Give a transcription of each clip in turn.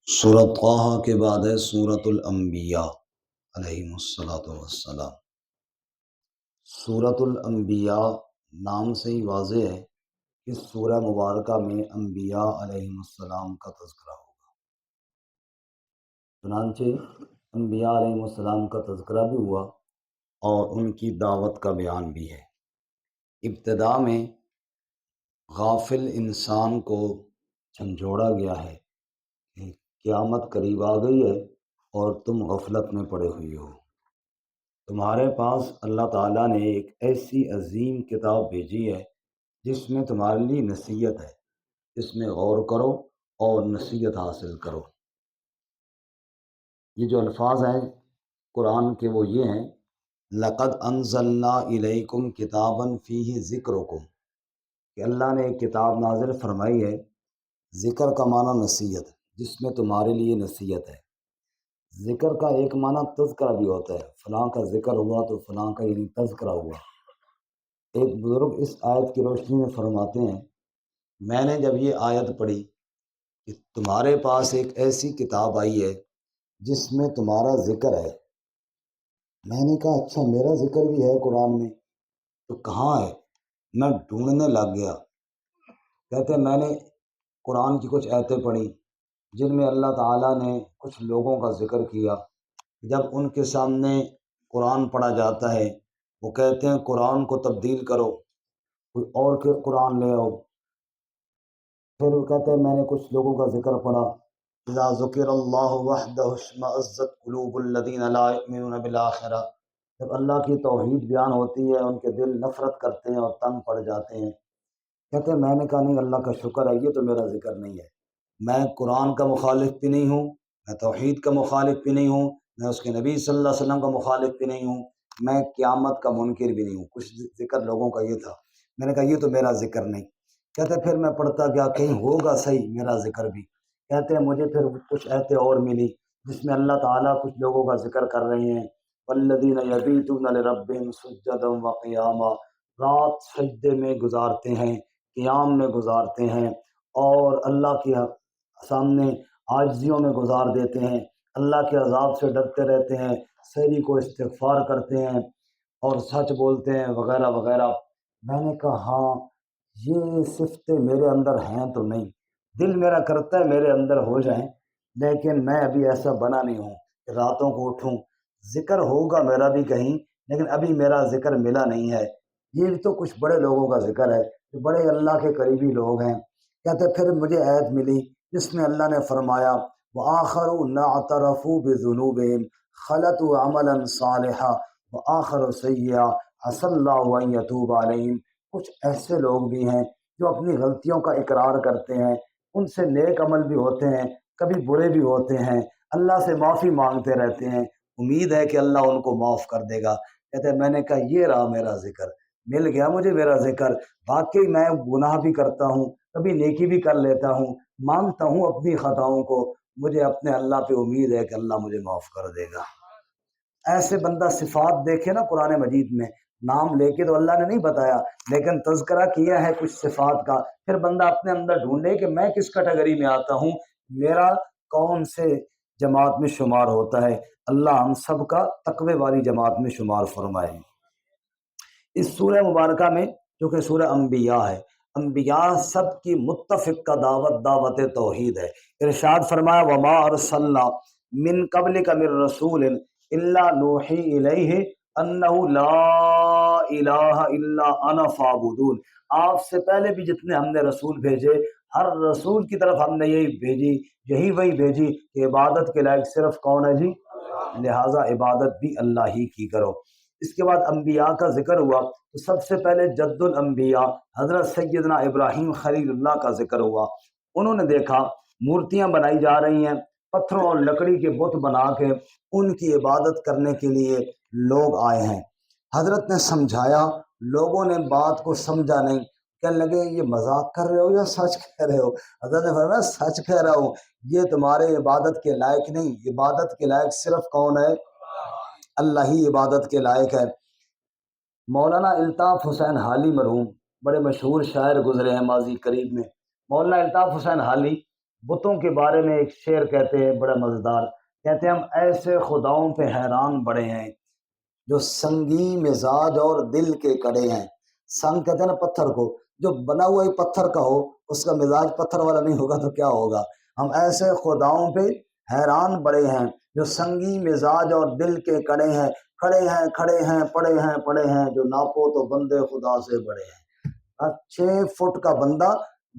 سورۃ طٰہٰ کے بعد ہے سورۃ الانبیاء علیہم الصلاۃ والسلام۔ سورۃ الانبیاء نام سے ہی واضح ہے کہ سورہ مبارکہ میں انبیاء علیہم السلام کا تذکرہ ہوگا۔ چنانچہ انبیاء علیہم السلام کا تذکرہ بھی ہوا اور ان کی دعوت کا بیان بھی ہے۔ ابتدا میں غافل انسان کو جھنجھوڑا گیا ہے کہ قیامت قریب آ گئی ہے اور تم غفلت میں پڑے ہوئے ہو۔ تمہارے پاس اللہ تعالیٰ نے ایک ایسی عظیم کتاب بھیجی ہے جس میں تمہارے لیے نصیحت ہے، اس میں غور کرو اور نصیحت حاصل کرو۔ یہ جو الفاظ ہیں قرآن کے وہ یہ ہیں، لَقَدْ أَنزَلْنَا إِلَيْكُمْ كِتَابًا فِيهِ ذِكْرُكُمْ، کہ اللہ نے ایک کتاب نازل فرمائی ہے۔ ذکر کا معنی نصیحت، جس میں تمہارے لیے نصیحت ہے۔ ذکر کا ایک معنی تذکرہ بھی ہوتا ہے، فلاں کا ذکر ہوا تو فلاں کا یعنی تذکرہ ہوا۔ ایک بزرگ اس آیت کی روشنی میں فرماتے ہیں، میں نے جب یہ آیت پڑھی کہ تمہارے پاس ایک ایسی کتاب آئی ہے جس میں تمہارا ذکر ہے، میں نے کہا اچھا میرا ذکر بھی ہے قرآن میں تو کہاں ہے؟ میں ڈھونڈنے لگ گیا۔ کہتے میں نے قرآن کی کچھ آیتیں پڑھی جن میں اللہ تعالیٰ نے کچھ لوگوں کا ذکر کیا۔ جب ان کے سامنے قرآن پڑھا جاتا ہے وہ کہتے ہیں قرآن کو تبدیل کرو، کوئی اور کے قرآن لے آؤ۔ پھر وہ کہتے ہیں میں نے کچھ لوگوں کا ذکر پڑھا، اذا ذکر اللہ وحدہ اشمئزت قلوب الذین لا یؤمنون بالآخرہ، جب اللہ کی توحید بیان ہوتی ہے ان کے دل نفرت کرتے ہیں اور تنگ پڑ جاتے ہیں۔ کہتے ہیں میں نے کہا نہیں، اللہ کا شکر ہے یہ تو میرا ذکر نہیں ہے۔ میں قرآن کا مخالف بھی نہیں ہوں، میں توحید کا مخالف بھی نہیں ہوں، میں اس کے نبی صلی اللہ علیہ وسلم کا مخالف بھی نہیں ہوں، میں قیامت کا منکر بھی نہیں ہوں۔ کچھ ذکر لوگوں کا یہ تھا، میں نے کہا یہ تو میرا ذکر نہیں۔ کہتے پھر میں پڑھتا گیا، کہیں ہوگا صحیح میرا ذکر بھی۔ کہتے ہیں مجھے پھر کچھ آیتیں اور ملی جس میں اللہ تعالیٰ کچھ لوگوں کا ذکر کر رہے ہیں، والذین یبیتون لربہم سجدا وقیاما، رات سجدے میں گزارتے ہیں، قیام میں گزارتے ہیں اور اللہ کے سامنے عاجزیوں میں گزار دیتے ہیں، اللہ کے عذاب سے ڈرتے رہتے ہیں، سحری کو استغفار کرتے ہیں اور سچ بولتے ہیں وغیرہ وغیرہ۔ میں نے کہا ہاں یہ صفتیں میرے اندر ہیں تو نہیں، دل میرا کرتا ہے میرے اندر ہو جائیں، لیکن میں ابھی ایسا بنا نہیں ہوں کہ راتوں کو اٹھوں۔ ذکر ہوگا میرا بھی کہیں، لیکن ابھی میرا ذکر ملا نہیں ہے۔ یہ تو کچھ بڑے لوگوں کا ذکر ہے جو بڑے اللہ کے قریبی لوگ ہیں۔ کہتے پھر مجھے آیت ملی جس میں اللہ نے فرمایا وآخرون اعترفوا بذنوبہم خلطوا عملا صالحا وآخر سیئا عسى اللہ ان یتوب علیہم، کچھ ایسے لوگ بھی ہیں جو اپنی غلطیوں کا اقرار کرتے ہیں، ان سے نیک عمل بھی ہوتے ہیں، کبھی برے بھی ہوتے ہیں، اللہ سے معافی مانگتے رہتے ہیں، امید ہے کہ اللہ ان کو معاف کر دے گا۔ کہتے ہیں میں نے کہا یہ رہا میرا ذکر، مل گیا مجھے میرا ذکر۔ واقعی میں گناہ بھی کرتا ہوں، کبھی نیکی بھی کر لیتا ہوں، مانگتا ہوں اپنی خطاؤں کو، مجھے اپنے اللہ پہ امید ہے کہ اللہ مجھے معاف کر دے گا۔ ایسے بندہ صفات دیکھے نا قرآن مجید میں، نام لے کے تو اللہ نے نہیں بتایا لیکن تذکرہ کیا ہے کچھ صفات کا، پھر بندہ اپنے اندر ڈھونڈے کہ میں کس کیٹیگری میں آتا ہوں، میرا کون سے جماعت میں شمار ہوتا ہے۔ اللہ ہم سب کا تقوی والی جماعت میں شمار فرمائے۔ اس سورہ مبارکہ میں جو کہ سورہ انبیاء ہے، انبیاء سب کی متفق کا دعوت توحید ہے۔ ارشاد فرمایا وما ارسلنا من قبلک من رسول الا نوحی الیہ انہ لا الہ الا انا فاعبدون، آپ سے پہلے بھی جتنے ہم نے رسول بھیجے، ہر رسول کی طرف ہم نے یہی وہی بھیجی کہ عبادت کے لائق صرف کون ہے جی، لہٰذا عبادت بھی اللہ ہی کی کرو۔ اس کے بعد انبیاء کا ذکر ہوا تو سب سے پہلے جد الانبیاء حضرت سیدنا ابراہیم خلیل اللہ کا ذکر ہوا۔ انہوں نے دیکھا مورتیاں بنائی جا رہی ہیں، پتھروں اور لکڑی کے بت بنا کے ان کی عبادت کرنے کے لیے لوگ آئے ہیں۔ حضرت نے سمجھایا، لوگوں نے بات کو سمجھا نہیں، کہنے لگے یہ مذاق کر رہے ہو یا سچ کہہ رہے ہو؟ حضرت نے فرمایا سچ کہہ رہا ہوں، یہ تمہارے عبادت کے لائق نہیں، عبادت کے لائق صرف کون ہے؟ اللہ ہی عبادت کے لائق ہے۔ مولانا الطاف حسین حالی مرحوم بڑے مشہور شاعر گزرے ہیں ماضی قریب میں۔ مولانا الطاف حسین حالی بتوں کے بارے میں ایک شعر کہتے ہیں بڑا مزیدار، کہتے ہیں ہم ایسے خداؤں پہ حیران بڑے ہیں جو سنگی مزاج اور دل کے کڑے ہیں۔ سنگ کہتے ہیں نا پتھر کو، جو بنا ہوا ہی پتھر کا ہو اس کا مزاج پتھر والا نہیں ہوگا تو کیا ہوگا؟ ہم ایسے خداؤں پہ حیران بڑے ہیں جو سنگی مزاج اور دل کے کڑے ہیں، کھڑے ہیں کھڑے ہیں پڑے ہیں جو ناپو تو بندے خدا سے بڑے ہیں۔ 6 فٹ کا بندہ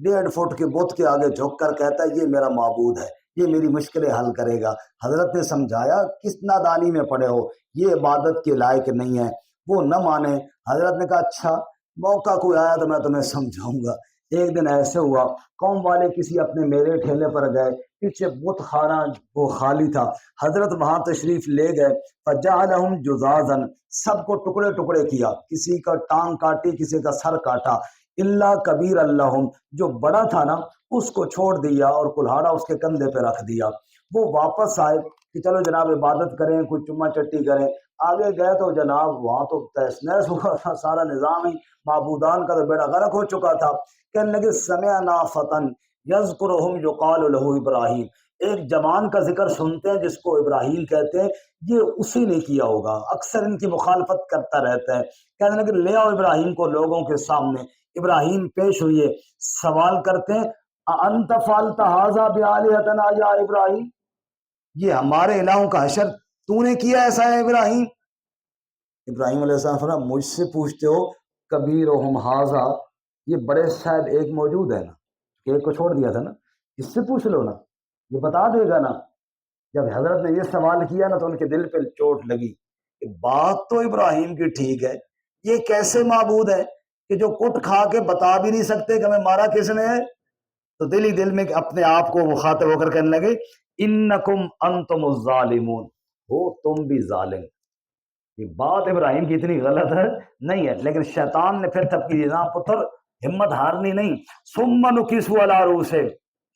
1.5 فٹ کے بت کے آگے جھک کر کہتا ہے یہ میرا معبود ہے، یہ میری مشکلیں حل کرے گا۔ حضرت نے سمجھایا کس نادانی میں پڑے ہو، یہ عبادت کے لائق نہیں ہے۔ وہ نہ مانے۔ حضرت نے کہا اچھا موقع کوئی آیا تو میں تمہیں سمجھاؤں گا۔ ایک دن ایسے ہوا، قوم والے کسی اپنے میلے ٹھیلے پر گئے، پیچھے بت خانہ وہ خالی تھا، حضرت وہاں تشریف لے گئے۔ فجعلہم جزازا، سب کو ٹکڑے ٹکڑے کیا، کسی کا ٹانگ کاٹی کسی کا سر کاٹا، اللہ کبیر اللہم، جو بڑا تھا نا اس کو چھوڑ دیا اور کلہاڑا اس کے کندھے پہ رکھ دیا۔ وہ واپس آئے کہ چلو جناب عبادت کریں، کوئی چما چٹی کریں۔ آگے گئے تو جناب وہاں تو تہس نہس ہوا تھا، سارا نظام ہی معبودان کا تو بیڑا غرق ہو چکا تھا۔ کہنے لگے سمعنا فتن یذکرہم یقال لہ ابراہیم، ایک جوان کا ذکر سنتے ہیں جس کو ابراہیم کہتے ہیں، یہ اسی نے کیا ہوگا، اکثر ان کی مخالفت کرتا رہتا ہے۔ کہنے لگے لے آؤ ابراہیم کو لوگوں کے سامنے۔ ابراہیم پیش ہوئے، سوال کرتے ہیں انت فعلت ھذا بآلہتنا یا ابراہیم، یہ ہمارے الہوں کا حشر تو نے کیا ایسا ہے ابراہیم؟ ابراہیم علیہ السلام فرمایا مجھ سے پوچھتے ہو کبیرہم ھذا، یہ بڑے صاحب ایک موجود ہے نا، کہ ایک کو چھوڑ دیا تھا نا، اس سے پوچھ لو نا، یہ بتا دے گا نا۔ جب حضرت نے یہ سوال کیا نا تو ان کے دل پہ چوٹ لگی کہ بات تو ابراہیم کی ٹھیک ہے، یہ کیسے معبود ہے کہ جو کٹ کھا کے بتا بھی نہیں سکتے کہ ہمیں مارا کس نے ہے؟ تو دل ہی دل میں اپنے آپ کو مخاطب ہو کر کہنے لگے انکم انتم الظالمون، ہو تم بھی ظالم۔ یہ بات ابراہیم کی اتنی غلط ہے نہیں ہے، لیکن شیطان نے پھر تب کی پتھر ہمت ہارنی نہیں، ثم نکسوا علی رؤوسہم،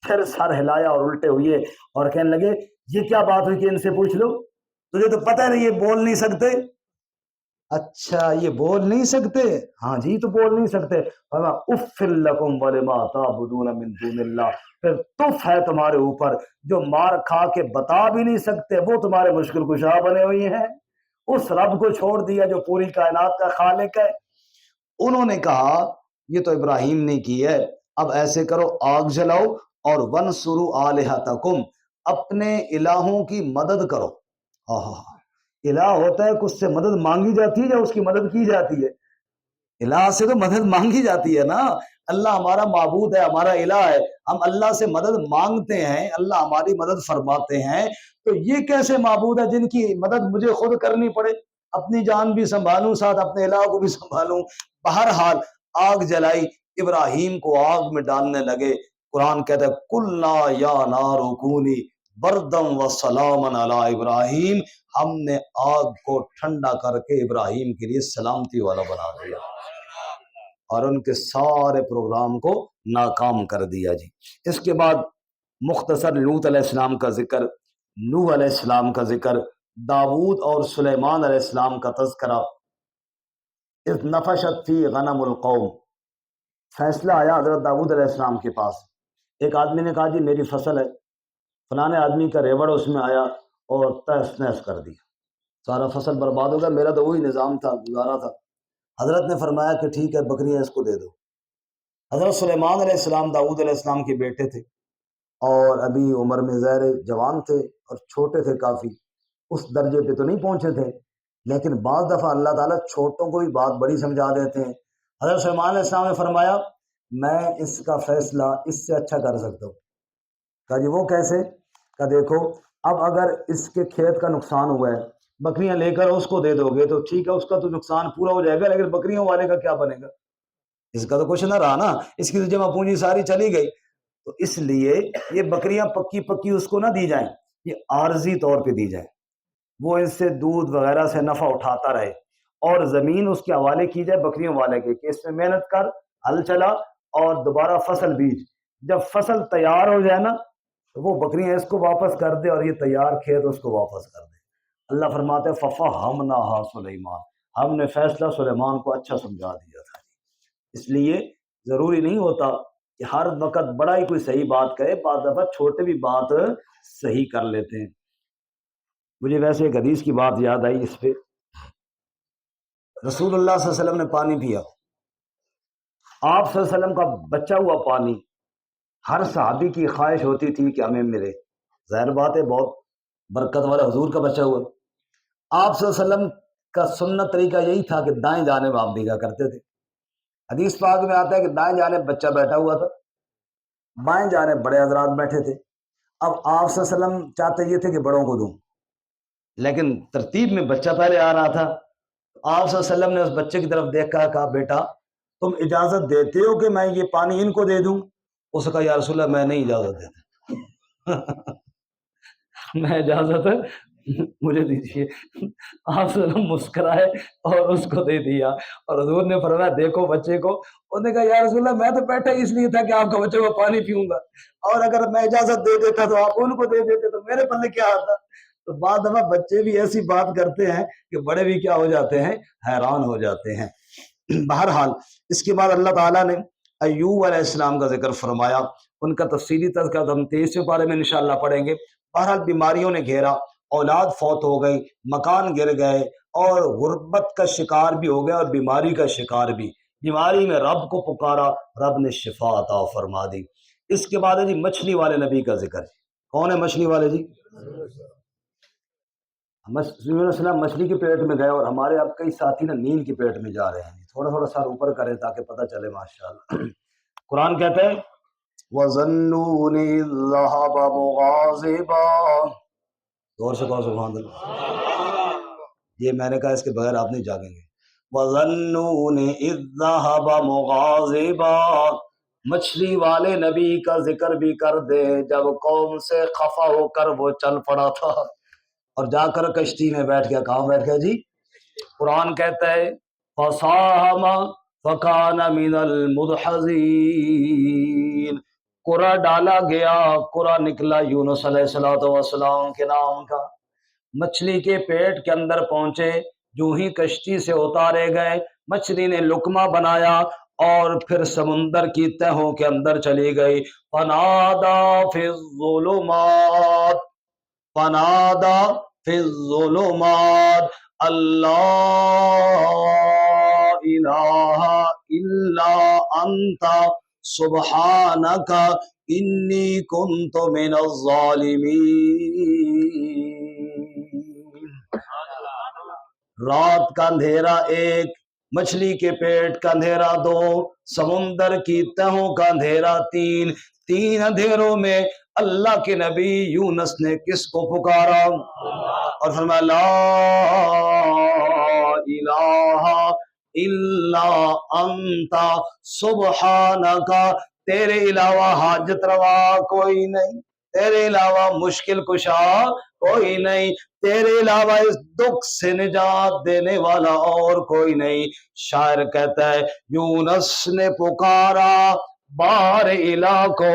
پھر سر ہلایا اور الٹے ہوئے اور کہنے لگے یہ کیا بات ہوئی کہ ان سے پوچھ لو، تجھے تو پتہ ہے یہ بول نہیں سکتے۔ اچھا یہ بول نہیں سکتے؟ ہاں جی تو بول نہیں سکتے۔ اف لکم ولما تعبدون من دون اللہ، پھر تف ہے تمہارے اوپر، جو مار کھا کے بتا بھی نہیں سکتے وہ تمہارے مشکل کشا بنے ہوئی ہیں، اس رب کو چھوڑ دیا جو پوری کائنات کا خالق ہے۔ انہوں نے کہا یہ تو ابراہیم نے کی ہے، اب ایسے کرو آگ جلاؤ اور ونصروا آلہتکم، اپنے الہوں کی مدد کرو۔ الہ ہوتا ہے کہ اس سے مدد مانگی جاتی ہے یا اس کی مدد کی جاتی ہے؟ الہ سے تو مدد مانگی جاتی ہے نا، اللہ ہمارا معبود ہے، ہمارا الہ ہے، ہم اللہ سے مدد مانگتے ہیں، اللہ ہماری مدد فرماتے ہیں، تو یہ کیسے معبود ہے جن کی مدد مجھے خود کرنی پڑے، اپنی جان بھی سنبھالوں ساتھ اپنے الہ کو بھی سنبھالوں۔ بہرحال آگ جلائی، ابراہیم کو آگ میں ڈالنے لگے۔ قرآن کہتا ہے کلنا یا نار کونی بردم و سلامن علی ابراہیم، ہم نے آگ کو ٹھنڈا کر کے ابراہیم کے لیے سلامتی والا بنا دیا اور ان کے سارے پروگرام کو ناکام کر دیا جی۔ اس کے بعد مختصر لوط علیہ السلام کا ذکر، نوح علیہ السلام کا ذکر، داود اور سلیمان علیہ السلام کا تذکرہ۔ اذ نفشت فی غنم القوم، فیصلہ آیا حضرت داود علیہ السلام کے پاس، ایک آدمی نے کہا جی میری فصل ہے، فلانے آدمی کا ریوڑ اس میں آیا اور تہس نہس کر دیا، سارا فصل برباد ہو گیا، میرا تو وہی نظام تھا، گزارا تھا۔ حضرت نے فرمایا کہ ٹھیک ہے بکریاں اس کو دے دو۔ حضرت سلیمان علیہ السلام داؤد علیہ السلام کے بیٹے تھے اور ابھی عمر میں ظاہر جوان تھے اور چھوٹے تھے کافی، اس درجے پہ تو نہیں پہنچے تھے، لیکن بعض دفعہ اللہ تعالیٰ چھوٹوں کو بھی بات بڑی سمجھا دیتے ہیں۔ حضرت سلیمان علیہ السلام نے فرمایا میں اس کا فیصلہ اس سے اچھا کر سکتا ہوں۔ کہا جی وہ کیسے؟ کہا دیکھو اب اگر اس کے کھیت کا نقصان ہوا ہے، بکریاں لے کر اس کو دے دو گے تو ٹھیک ہے، اس کا تو نقصان پورا ہو جائے گا، لیکن بکریوں والے کا کیا بنے گا؟ اس کا تو کچھ نہ رہا نا، اس کی تو جمع پونجی ساری چلی گئی۔ تو اس لیے یہ بکریاں پکی پکی اس کو نہ دی جائیں، یہ عارضی طور پہ دی جائیں، وہ اس سے دودھ وغیرہ سے نفع اٹھاتا رہے، اور زمین اس کے حوالے کی جائے بکریوں والے کے کہ اس میں محنت کر، ہل چلا اور دوبارہ فصل بیج، جب فصل تیار ہو جائے نا تو وہ بکریاں اس کو واپس کر دے اور یہ تیار کھیت اس کو واپس کر دے۔ اللہ فرماتے ہیں فَفَهَّمْنَاهَا سلیمان، ہم نے فیصلہ سلیمان کو اچھا سمجھا دیا تھا۔ اس لیے ضروری نہیں ہوتا کہ ہر وقت بڑا ہی کوئی صحیح بات کہے، بعض دفعہ چھوٹے بھی بات صحیح کر لیتے ہیں۔ مجھے ویسے ایک حدیث کی بات یاد آئی اس پہ، رسول اللہ صلی اللہ علیہ وسلم نے پانی پیا، آپ صلی اللہ علیہ وسلم کا بچا ہوا پانی، ہر صحابی کی خواہش ہوتی تھی کہ ہمیں ملے، ظاہر بات ہے بہت برکت والا حضور کا بچا ہوا۔ آپ صلی اللہ علیہ وسلم کا سنت طریقہ یہی تھا کہ دائیں جانب آپ بھیگا کرتے تھے۔ حدیث پاک میں آتا ہے کہ دائیں جانب بچہ بیٹھا ہوا تھا، بائیں جانب بڑے حضرات بیٹھے تھے۔ اب آپ صلی اللہ علیہ وسلم چاہتے یہ تھے کہ بڑوں کو دوں، لیکن ترتیب میں بچہ پہلے آ رہا تھا۔ آپ صلی اللہ علیہ وسلم نے اس بچے کی طرف دیکھا، کہا بیٹا تم اجازت دیتے ہو کہ میں یہ پانی ان کو دے دوں؟ اس نے کہا یا رسول اللہ میں نہیں اجازت دیتا میں اجازت مجھے دیجیے۔ آپ صلی اللہ علیہ وسلم مسکرائے اور اس کو دے دیا، اور حضور نے فرمایا دیکھو بچے کو، انہوں نے کہا یا رسول اللہ میں تو بیٹھا اس لیے تھا کہ آپ کا بچہ کو پانی پیوں گا، اور اگر میں اجازت دے دیتا تو آپ ان کو دے دیتے تو میرے پلے کیا آتا۔ تو بعض دفعہ بچے بھی ایسی بات کرتے ہیں کہ بڑے بھی کیا ہو جاتے ہیں، حیران ہو جاتے ہیں۔ بہرحال اس کے بعد اللہ تعالیٰ نے ایوب علیہ السلام کا ذکر فرمایا، ان کا تفصیلی تذکرہ ہم 23ویں پارے میں انشاءاللہ پڑھیں گے۔ بہرحال بیماریوں نے گھیرا، اولاد فوت ہو گئی، مکان گر گئے، اور غربت کا شکار بھی ہو گیا اور بیماری کا شکار بھی۔ بیماری میں رب کو پکارا، رب نے شفا عطا فرما دی۔ اس کے بعد ہے جی مچھلی والے نبی کا ذکر۔ کون ہے مچھلی والے جی؟ رسول اللہ صلی اللہ علیہ وسلم مچھلی کے پیٹ میں گئے، اور ہمارے اب کئی ساتھی نا نیل کے پیٹ میں جا رہے ہیں۔ تھوڑا تھوڑا سر اوپر کریں تاکہ پتہ چلے ماشاءاللہ۔ قرآن کہتا ہے وَظَنُّونِ إِذْ ذَهَبَ مُغَاضِبًا، غور سے کہو سبحان اللہ۔ یہ میں نے کہا اس کے بغیر آپ نہیں جاگیں گے۔ وَظَنُّونِ إِذْ ذَهَبَ مُغَاضِبًا، مچھلی والے نبی کا ذکر بھی کر دے جب قوم سے خفا ہو کر وہ چل پڑا تھا، اور جا کر کشتی میں بیٹھ گیا۔ کہاں بیٹھ گیا جی؟ قرآن کہتا ہے فَصَاهَمَ فَكَانَ مِنَ الْمُدْحَضِينَ، قرآن ڈالا گیا، قرآن نکلا یونس علیہ السلام کے نام کا۔ مچھلی کے پیٹ کے اندر پہنچے، جو ہی کشتی سے اتارے گئے، مچھلی نے لقمہ بنایا اور پھر سمندر کی تہوں کے اندر چلی گئی۔ فنادا فی الظلمات، فنادا فی الظلمات اللہ الہ الا انت سبحانک انی کنت من الظالمین۔ رات کا اندھیرا ایک، مچھلی کے پیٹ کا اندھیرا دو، سمندر کی تہوں کا اندھیرا تین، تین اندھیروں میں اللہ کے نبی یونس نے کس کو پکارا؟ اور فرمایا لا الہ الا انت سبحانک، تیرے علاوہ حاجت روا کوئی نہیں، تیرے علاوہ مشکل کشا کوئی نہیں، تیرے علاوہ اس دکھ سے نجات دینے والا اور کوئی نہیں۔ شاعر کہتا ہے یونس نے پکارا بار الہ کو،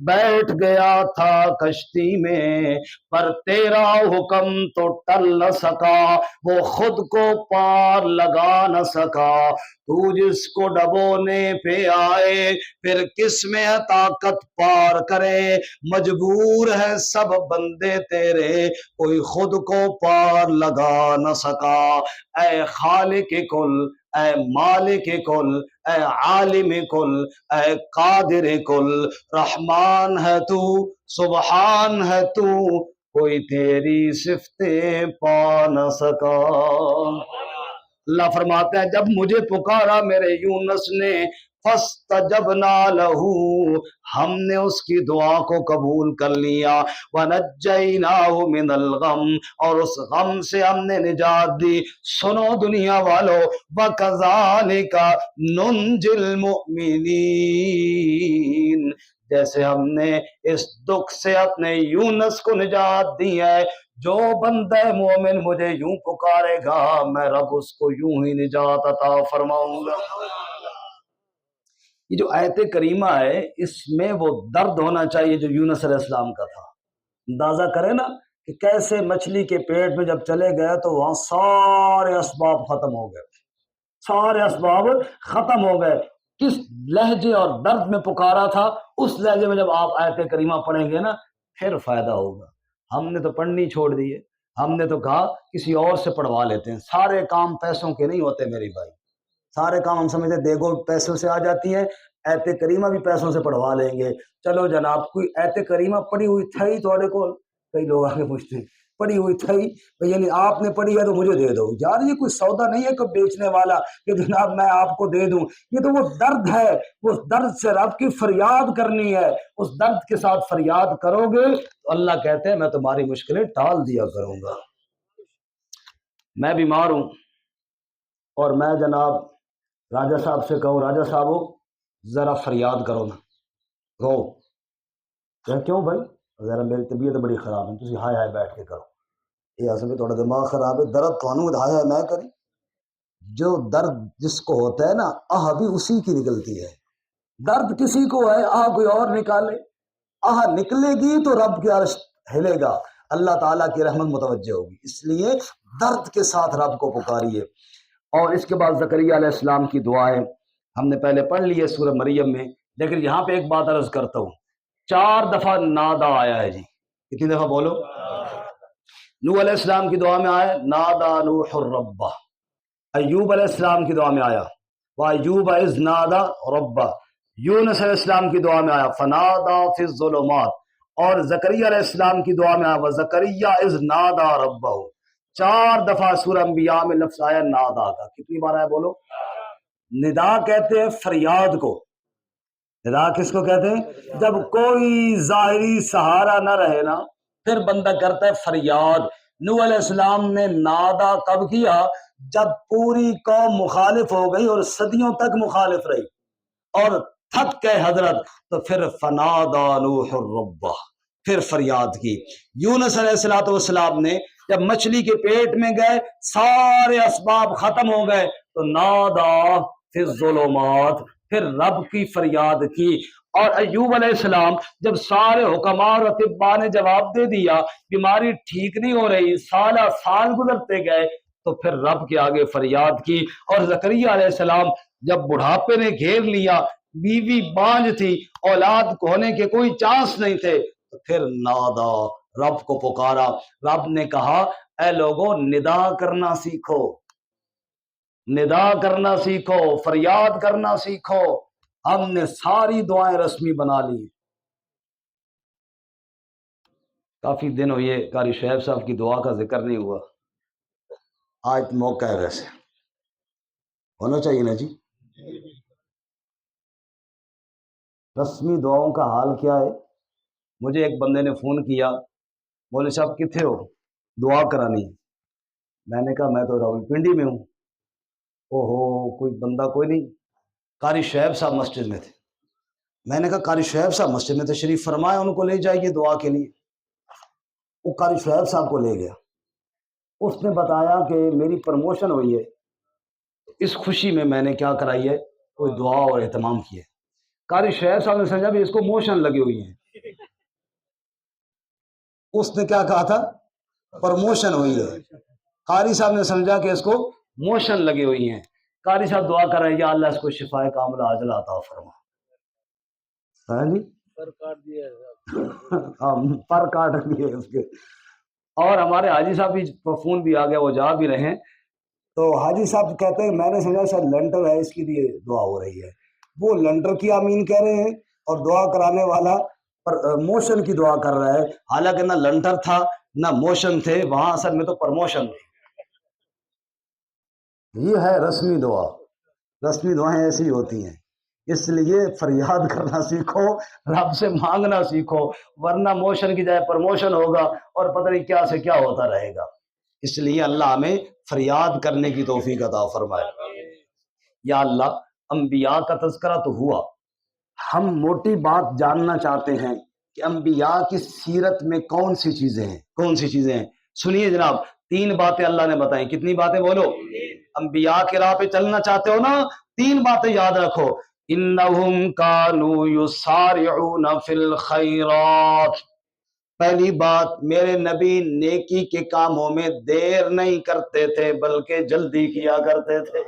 بیٹھ گیا تھا کشتی میں، پر تیرا حکم تو ٹل نہ سکا، وہ خود کو پار لگا نہ سکا۔ تو جس کو ڈبونے پہ آئے پھر کس میں طاقت پار کرے، مجبور ہے سب بندے تیرے، کوئی خود کو پار لگا نہ سکا۔ اے خالق کل، اے مالک کل، اے عالم کل، اے قادر کل، رحمان ہے تو، سبحان ہے تو، کوئی تیری صفتیں پا نہ سکا۔ اللہ فرماتے ہیں جب مجھے پکارا میرے یونس نے، فاستجبنا لہ، ہم نے اس کی دعا کو قبول کر لیا، ونجیناہ من الغم، اور اس غم سے ہم نے نجات دی۔ سنو دنیا والو، وکذالک ننجی المؤمنین، جیسے ہم نے اس دکھ سے اپنے یونس کو نجات دی ہے، جو بندہ مومن مجھے یوں پکارے گا میں رب اس کو یوں ہی نجات عطا فرماؤں گا۔ یہ جو آیت کریمہ ہے اس میں وہ درد ہونا چاہیے جو یونس علیہ السلام کا تھا۔ اندازہ کریں نا کہ کیسے مچھلی کے پیٹ میں جب چلے گئے تو وہاں سارے اسباب ختم ہو گئے، سارے اسباب ختم ہو گئے، کس لہجے اور درد میں پکارا تھا، اس لہجے میں جب آپ آیت کریمہ پڑھیں گے نا پھر فائدہ ہوگا۔ ہم نے تو پڑھنی چھوڑ دی ہے، ہم نے تو کہا کسی اور سے پڑھوا لیتے ہیں۔ سارے کام پیسوں کے نہیں ہوتے میرے بھائی، سارے کام ہم سمجھتے ہیں دیکھو پیسوں سے آ جاتی ہیں، ایت کریمہ بھی پیسوں سے پڑھوا لیں گے۔ چلو جناب، کوئی ایت کریمہ پڑھی ہوئی تھا ہی تھوڑے کو، کئی لوگ آگے پوچھتے ہیں پڑھی ہوئی تھا ہی، یعنی آپ نے پڑھی ہے تو مجھے دے دو۔ یار یہ کوئی سودا نہیں ہے کہ بیچنے والا کہ جناب میں آپ کو دے دوں، یہ تو وہ درد ہے، اس درد سے رب کی فریاد کرنی ہے، اس درد کے ساتھ فریاد کرو گے تو اللہ کہتے ہیں میں تمہاری مشکلیں ٹال دیا کروں گا۔ میں بیمار ہوں اور میں جناب راجہ صاحب سے کہوں راجہ صاحب ذرا فریاد کرو نا، رو کیوں بھائی؟ ذرا میری طبیعت بڑی خراب ہے، تسی ہائے ہائے بیٹھ کے کرو۔ یہ اصل میں تھوڑا دماغ خراب ہے، درد تھانوں ہائے ہائے میں کری؟ جو درد جس کو ہوتا ہے نا آہ بھی اسی کی نکلتی ہے۔ درد کسی کو ہے، آہ کوئی اور نکالے، آہ نکلے گی تو رب کے عرش ہلے گا، اللہ تعالیٰ کی رحمت متوجہ ہوگی۔ اس لیے درد کے ساتھ رب کو پکاریے۔ اور اس کے بعد زکریا علیہ السلام کی دعائیں ہم نے پہلے پڑھ لی ہے سورہ مریم میں، لیکن یہاں پہ ایک بات عرض کرتا ہوں، 4 دفعہ نادا آیا ہے جی، کتنی دفعہ بولو؟ نوح علیہ السلام کی دعا میں آیا نادا نوح الربہ، ایوب علیہ السلام کی دعا میں آیا وَأَيُّوبَ إِذْ نَادَى رَبَّهُ، یونس علیہ السلام کی دعا میں آیا فَنَادَى فِي الظُّلُمَاتِ، اور زکریا علیہ السلام کی دعا میں آیا وَزَكَرِيَّا إِذْ نَادَى رَبَّهُ۔ 4 دفعہ سورہ انبیاء میں لفظ آیا نادا کا، کتنی بار آیا بولو؟ ندا کہتے ہیں فریاد کو، ندا کس کو کہتے ہیں؟ جب کوئی ظاہری سہارا نہ رہے نا پھر بندہ کرتا ہے فریاد۔ نوح علیہ السلام نے نادا کب کیا؟ جب پوری قوم مخالف ہو گئی اور صدیوں تک مخالف رہی اور تھک گئے حضرت، تو پھر فنادا نوح الربہ، پھر فریاد کی۔ یونس علیہ السلام نے جب مچھلی کے پیٹ میں گئے سارے اسباب ختم ہو گئے تو نادا فی الظلمات، پھر رب کی فریاد کی۔ اور ایوب علیہ السلام جب سارے حکماء اور اطباء نے جواب دے دیا بیماری ٹھیک نہیں ہو رہی، سال گزرتے گئے تو پھر رب کے آگے فریاد کی۔ اور زکریا علیہ السلام جب بڑھاپے نے گھیر لیا، بیوی بانجھ تھی، اولاد ہونے کے کوئی چانس نہیں تھے، تو پھر نادا، رب کو پکارا۔ رب نے کہا اے لوگوں ندا کرنا سیکھو، ندا کرنا سیکھو، فریاد کرنا سیکھو۔ ہم نے ساری دعائیں رسمی بنا لی۔ کافی دن ہوئے قاری شعیب صاحب کی دعا کا ذکر نہیں ہوا، آج موقع ہے، ویسے ہونا چاہیے نا جی۔ رسمی دعاؤں کا حال کیا ہے؟ مجھے ایک بندے نے فون کیا، مولوی صاحب کتنے ہو، دعا کرانی ہے۔ میں نے کہا میں تو راولپنڈی میں ہوں۔ اوہو، کوئی بندہ کوئی نہیں، قاری شعیب صاحب مسجد میں تھے۔ میں نے کہا قاری شعیب صاحب مسجد میں تشریف فرمائے، ان کو لے جائیے دعا کے لیے۔ وہ قاری شعیب صاحب کو لے گیا، اس نے بتایا کہ میری پروموشن ہوئی ہے، اس خوشی میں نے کیا کرائی ہے، کوئی دعا اور اہتمام کیا ہے۔ قاری شعیب صاحب نے سمجھا بھی اس کو موشن لگی ہوئی ہیں، اس نے کیا کہا تھا؟ پروموشن ہوئی ہے۔ قاری صاحب نے سمجھا کہ اس کو موشن لگی ہوئی ہیں۔ قاری صاحب دعا کر رہے ہیں یا اللہ اس کو شفائے کاملہ عاجلہ عطا فرما۔ ہاں جی، پر کاٹ دیے اس کے۔ اور ہمارے حاجی صاحب بھی فون بھی آ گیا، وہ جا بھی رہے ہیں، تو حاجی صاحب کہتے ہیں میں نے سمجھا شاید لنٹر ہے اس کے لیے دعا ہو رہی ہے۔ وہ لنٹر کی آمین کہہ رہے ہیں اور دعا کرانے والا موشن کی دعا کر رہا ہے، حالانکہ نہ لنٹر تھا نہ موشن تھے وہاں، اصل میں تو پرموشن تھی۔ یہ ہے رسمی دعا، رسمی دعائیں ایسی ہوتی ہیں۔ اس لیے فریاد کرنا سیکھو، رب سے مانگنا سیکھو، ورنہ موشن کی جائے پرموشن ہوگا اور پتہ نہیں کیا سے کیا ہوتا رہے گا۔ اس لیے اللہ ہمیں فریاد کرنے کی توفیق عطا فرمائے۔ یا اللہ، انبیاء کا تذکرہ تو ہوا، ہم موٹی بات جاننا چاہتے ہیں کہ انبیاء کی سیرت میں کون سی چیزیں ہیں، کون سی چیزیں ہیں۔ سنیے جناب، 3 باتیں اللہ نے بتائیں، کتنی باتیں بولو؟ انبیاء کے راہ پہ چلنا چاہتے ہو نا، 3 باتیں یاد رکھو۔ انہم کانوا یسارعون فی الخیرات، پہلی بات میرے نبی نیکی کے کاموں میں دیر نہیں کرتے تھے بلکہ جلدی کیا کرتے تھے۔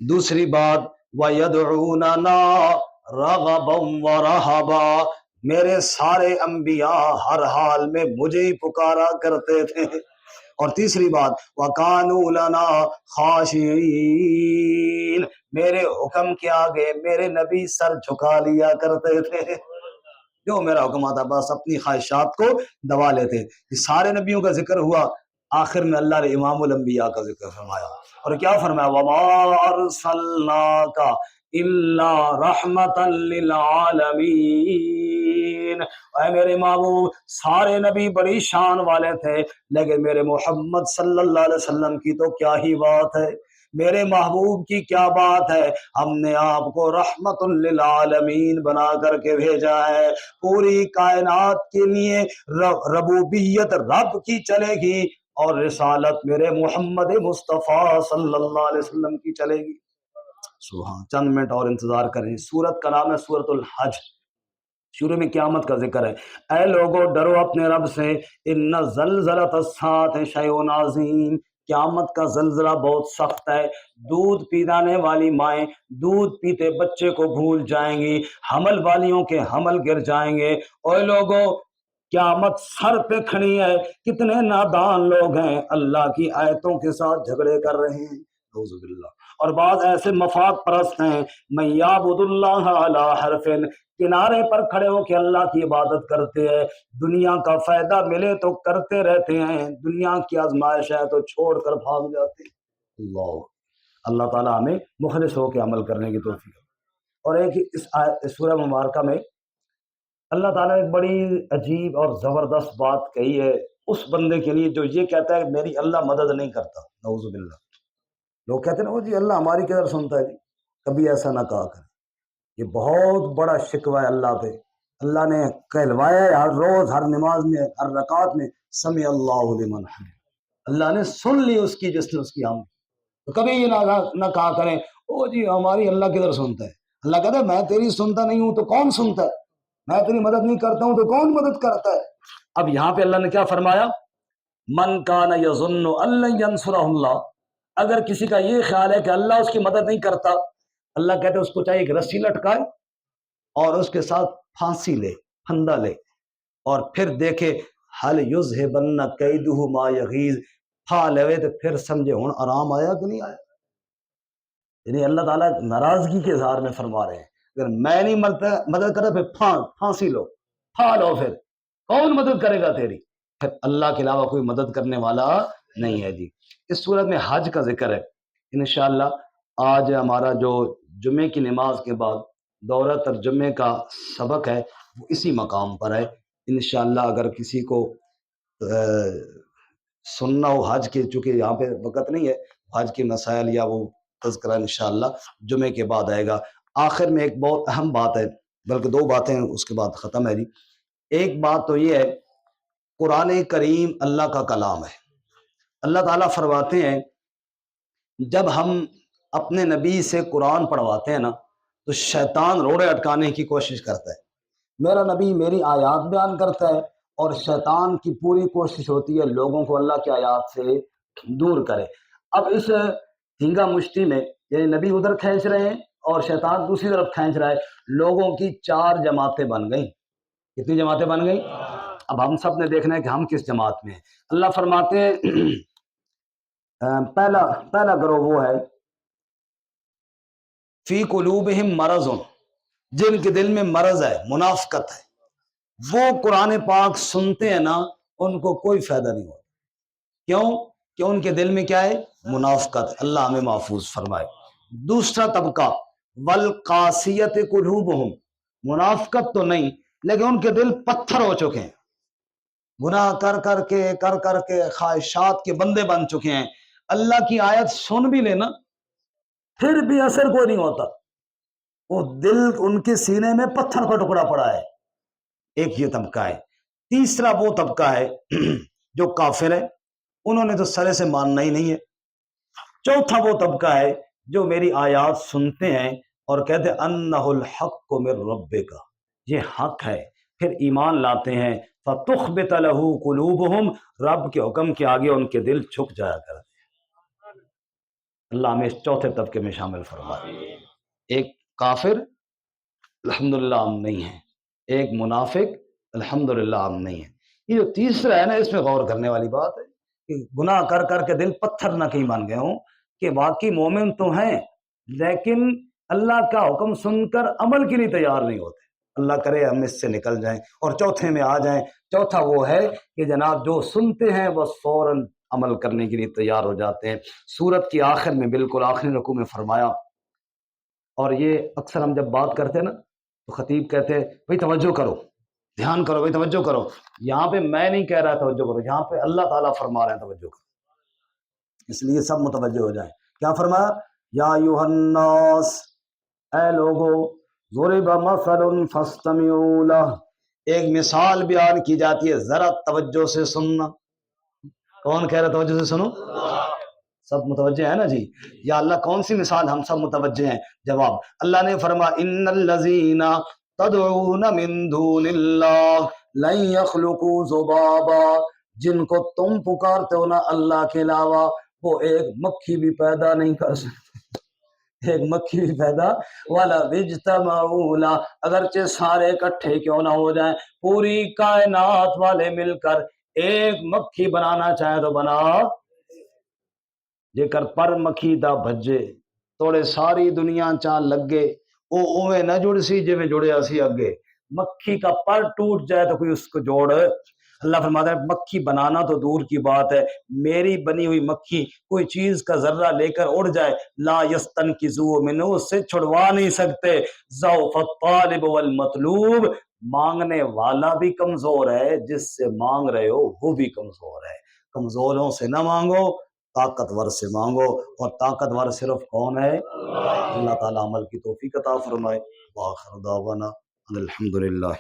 دوسری بات وَيَدْعُونَنَا رَغَبًا وَرَهَبًا، میرے سارے انبیاء ہر حال میں مجھے ہی پکارا کرتے تھے۔ اور تیسری بات، وَقَانُوا لَنَا خَاشِعِينَ، میرے حکم کے آگے میرے نبی سر جھکا لیا کرتے تھے، جو میرا حکم آتا بس اپنی خواہشات کو دبا لیتے۔ یہ سارے نبیوں کا ذکر ہوا، آخر میں اللہ نے امام الانبیاء کا ذکر فرمایا، اور کیا فرمایا؟ وَمَا أَرْسَلْنَاكَ إِلَّا رَحْمَةً لِّلْعَالَمِينَ، اے میرے محبوب، سارے نبی بڑی شان والے تھے، لیکن میرے محمد صلی اللہ علیہ وسلم کی تو کیا ہی بات ہے، میرے محبوب کی کیا بات ہے، ہم نے آپ کو رحمت للعالمین بنا کر کے بھیجا ہے، پوری کائنات کے لیے ربوبیت رب کی چلے گی اور رسالت میرے محمد مصطفیٰ صلی اللہ علیہ وسلم کی چلے گی۔ سبحان، چند منٹ اور انتظار کریں۔ سورت کا نام ہے سورت الحج، شروع میں قیامت کا ذکر ہے۔ اے لوگو ڈرو اپنے رب سے، ان زلزلۃ الساعۃ شیء عظیم، قیامت کا زلزلہ بہت سخت ہے، دودھ پیلانے والی مائیں دودھ پیتے بچے کو بھول جائیں گی، حمل والیوں کے حمل گر جائیں گے۔ اے لوگو قیامت سر پہ کھڑی ہے، کتنے نادان لوگ ہیں اللہ کی آیتوں کے ساتھ جھگڑے کر رہے ہیں، نعوذ باللہ، اور بعض ایسے مفاد پرست ہیں، من یعبد اللہ علی حرف، کنارے پر کھڑے ہو کے اللہ کی عبادت کرتے ہیں، دنیا کا فائدہ ملے تو کرتے رہتے ہیں، دنیا کی آزمائش ہے تو چھوڑ کر بھاگ جاتے ہیں۔ اللہ تعالیٰ ہمیں مخلص ہو کے عمل کرنے کی توفیق۔ اور ایک اس سورہ مبارکہ میں اللہ تعالیٰ نے ایک بڑی عجیب اور زبردست بات کہی ہے اس بندے کے لیے جو یہ کہتا ہے کہ میری اللہ مدد نہیں کرتا، نعوذ باللہ۔ لوگ کہتے ہیں وہ جی اللہ ہماری کدھر سنتا ہے، جی کبھی ایسا نہ کہا کرے، یہ بہت بڑا شکوہ ہے اللہ پہ۔ اللہ نے کہلوایا ہے ہر روز، ہر نماز میں، ہر رکعت میں، سمع اللہ لمن حمد، اللہ نے سن لی اس کی جس نے اس کی حمد، تو کبھی یہ نہ کہا کریں او جی ہماری اللہ کدھر سنتا ہے۔ اللہ کہتا ہے میں تیری سنتا نہیں ہوں تو کون سنتا ہے، میں تیری مدد نہیں کرتا ہوں تو کون مدد کرتا ہے۔ اب یہاں پہ اللہ نے کیا فرمایا؟ من کان یظن ان لن ینصرہ اللہ، اگر کسی کا یہ خیال ہے کہ اللہ اس کی مدد نہیں کرتا، اللہ کہتے ہیں اس کو چاہیے کہ رسی لٹکائے اور اس کے ساتھ پھانسی لے، پھندا لے، اور پھر دیکھے حل یذہبن کیدہ ما یغیظ، پھا لے تو پھر سمجھے ہن آرام آیا کہ نہیں آیا۔ یعنی اللہ تعالیٰ ناراضگی کے اظہار میں فرما رہے ہیں اگر میں نہیں مدد کرتا پھر پھانسی لو، پھا لو، پھر کون مدد کرے گا تیری، پھر اللہ کے علاوہ کوئی مدد کرنے والا نہیں ہے۔ جی اس صورت میں حج کا ذکر ہے، انشاءاللہ آج ہمارا جو جمعے کی نماز کے بعد دورہ ترجمے کا سبق ہے وہ اسی مقام پر ہے، انشاءاللہ اگر کسی کو سننا ہو حج کے، چونکہ یہاں پہ وقت نہیں ہے، حج کے مسائل یا وہ تذکرہ انشاءاللہ جمعے کے بعد آئے گا۔ آخر میں ایک بہت اہم بات ہے، بلکہ دو باتیں اس کے بعد ختم ہے۔ جی ایک بات تو یہ ہے قرآن کریم اللہ کا کلام ہے، اللہ تعالیٰ فرماتے ہیں جب ہم اپنے نبی سے قرآن پڑھواتے ہیں نا تو شیطان روڑے اٹکانے کی کوشش کرتا ہے، میرا نبی میری آیات بیان کرتا ہے اور شیطان کی پوری کوشش ہوتی ہے لوگوں کو اللہ کی آیات سے دور کرے۔ اب اس ہنگا مشتی میں یعنی نبی ادھر کھینچ رہے ہیں اور شیطان دوسری طرف کھینچ رہا ہے، لوگوں کی 4 جماعتیں بن گئیں۔ کتنی جماعتیں بن گئیں؟ اب ہم سب نے دیکھنا ہے کہ ہم کس جماعت میں ہیں۔ اللہ فرماتے ہیں پہلا گروہ وہ ہے فی قلوبہم مرض، جن کے دل میں مرض ہے، منافقت ہے، وہ قرآن پاک سنتے ہیں نا ان کو کوئی فائدہ نہیں ہوتا۔ کیوں؟ کہ ان کے دل میں کیا ہے؟ منافقت، اللہ ہمیں محفوظ فرمائے۔ دوسرا طبقہ والقاسیت قلوبہم، منافقت تو نہیں لیکن ان کے دل پتھر ہو چکے ہیں، گناہ کر کر کے خواہشات کے بندے بن چکے ہیں، اللہ کی آیت سن بھی لینا پھر بھی اثر کوئی نہیں ہوتا، وہ دل ان کے سینے میں پتھر کا ٹکڑا پڑا ہے۔ ایک یہ طبقہ ہے۔ تیسرا وہ طبقہ ہے جو کافر ہے، انہوں نے تو سرے سے ماننا ہی نہیں ہے۔ چوتھا وہ طبقہ ہے جو میری آیات سنتے ہیں اور کہتے ہیں انہ الحق من ربک، یہ حق ہے، پھر ایمان لاتے ہیں، فتخبت لہ قلوبہم، رب کے حکم کے آگے ان کے دل جھک جایا کرتے ہیں۔ اللہ ہمیں اس چوتھے طبقے میں شامل فرمائے۔ ایک کافر الحمدللہ ہم نہیں ہیں، ایک منافق الحمدللہ ہم نہیں ہیں۔ یہ جو تیسرا ہے نا، اس میں غور کرنے والی بات ہے کہ گناہ کر کر کے دل پتھر نہ کہیں بن گئے ہوں، کہ واقعی مومن تو ہیں لیکن اللہ کا حکم سن کر عمل کے لیے تیار نہیں ہوتے۔ اللہ کرے ہم اس سے نکل جائیں اور چوتھے میں آ جائیں۔ چوتھا وہ ہے کہ جناب جو سنتے ہیں وہ فوراً عمل کرنے کے لیے تیار ہو جاتے ہیں۔ سورت کی آخر میں، بالکل آخری رکوع میں فرمایا، اور یہ اکثر ہم جب بات کرتے ہیں نا تو خطیب کہتے ہیں بھائی توجہ کرو، دھیان کرو، بھائی توجہ کرو۔ یہاں پہ میں نہیں کہہ رہا توجہ کرو، یہاں پہ اللہ تعالیٰ فرما رہے ہیں توجہ کرو، اس لیے سب متوجہ ہو جائیں۔ کیا فرمایا؟ یا ایھا الناس، اے لوگو، ضرب مثل فاستمعوا لہ، ایک مثال بیان کی جاتی ہے، ذرا توجہ سے سننا۔ کون کہہ رہا توجہ سے سنو؟ سب متوجہ ہے نا جی؟ یا اللہ کون سی مثال؟ ہم سب متوجہ ہیں۔ جواب، اللہ نے فرمایا ان الذین تدعون من دون اللہ لن یخلقوا ذبابا، جن کو تم پکارتے ہو نا اللہ کے علاوہ، وہ ایک مکھی بھی پیدا نہیں کر سکتے، ایک مکھی بھی پیدا والا اجتمعوا لہ، اگرچہ سارے اکٹھے کیوں نہ ہو جائیں، پوری کائنات والے مل کر ایک مکھی بنانا چاہیں تو بنا، جے کر پر مکھی دا بھجے توڑے ساری دنیا چاں لگے، او اوے نہ جڑ سی جے میں جڑیا سی اگے۔ مکھی کا پر ٹوٹ جائے تو کوئی اس کو جوڑ، اللہ فرماتا ہے مکھی بنانا تو دور کی بات ہے، میری بنی ہوئی مکھی کوئی چیز کا ذرہ لے کر اڑ جائے، لا یستنقذوہ منہ، اس سے چھڑوا نہیں سکتے۔ ضعف الطالب والمطلوب، مانگنے والا بھی کمزور ہے، جس سے مانگ رہے ہو وہ بھی کمزور ہے۔ کمزوروں سے نہ مانگو، طاقتور سے مانگو، اور طاقتور صرف کون ہے؟ اللہ تعالیٰ عمل کی توفیق عطا فرمائے۔ وآخر دعوانا ان الحمدللہ۔